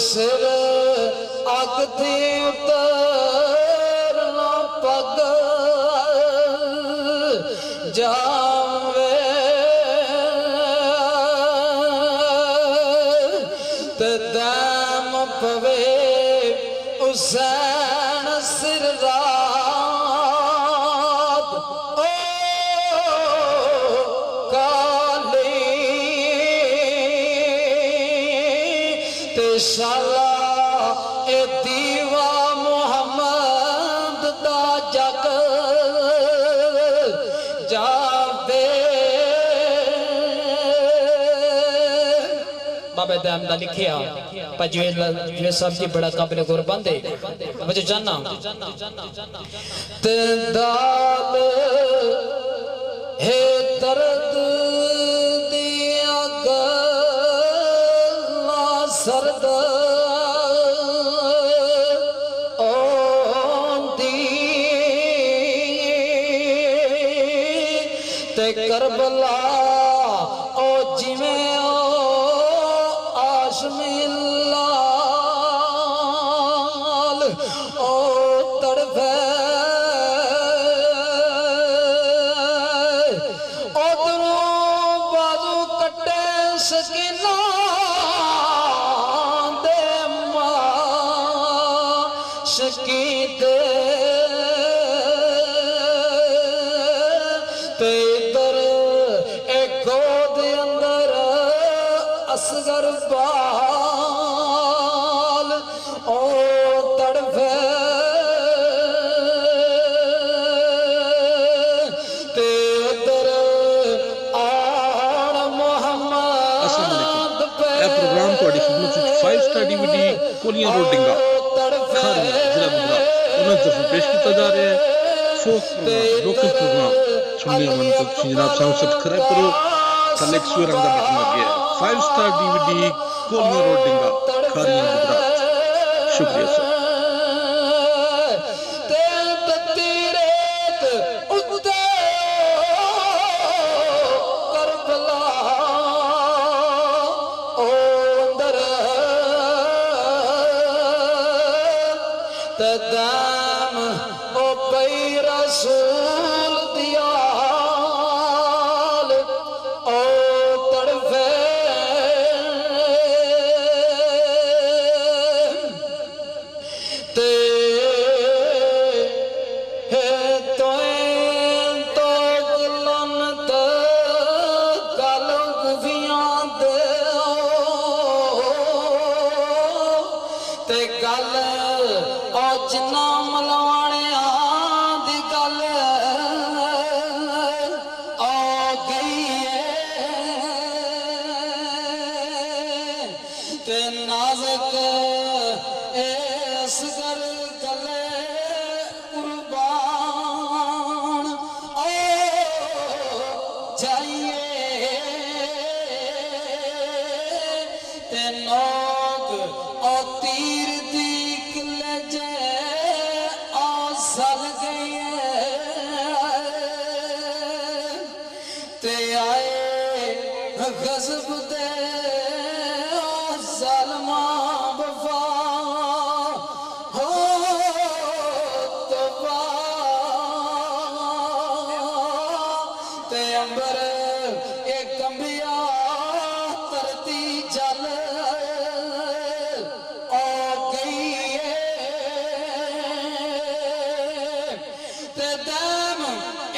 سر اگ تھی اترنا پگ جاوے تے دم پوے حسین سر رات او کالی تے شالا اے دیوا محمد دا جگ جاوے بابا دائم دا لکھیا پر جو صاحب جی بڑا قابل قربان دے مجھے جاننا تندال ہے درد دیا گلا سرد اوندی تے کربلا او جویں ملال او تڑفے ادھروں بازو کٹے سکینہ دے ماں شکیتے تے ادھر ایک گود اندر اصغر بال او تڑفے تے ادھر آن محمد پہ اے پروگرام تو اڈی خدمت 5 سٹار ڈی وی ڈی کولیاں روڈ ڈنگا کھاری ضلع مدرہ انہوں دفعہ پیش کیتا جا رہے ہیں فوک پروگرام لوکل پروگرام سننے من تو جناب صاحب سبسکرائب کرو تھلے سوئر رنگ دا بٹن لگ گیا 5 سٹار ڈی وی ڈی کولیاں روڈ ڈنگا کھاریاں مدرہ شکریہ سر تدام او پئی رسول دیال او تڑفے تے تویں تو گلن تے گل گفیاں دے تے گل جنا ملوانے دی گل آ گئی تے نازک اس گر گلے قربان آ جائیے تے نوک آ تیر دی سل گئی تے آئے غضب دے ظالمہ وفا ہو توبہ تے امبر ایک انبیاء ترتی جل آ گئی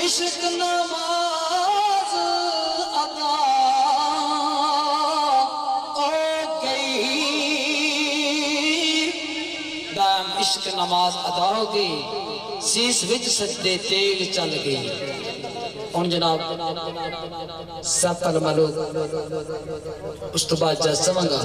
عشق نماز ادا ہو گئی دائم عشق نماز ادا ہو گئی سیس وچ سجدے تیل چل گئی ان جناب سب تک ملوک اس تو بعد جا سمنگا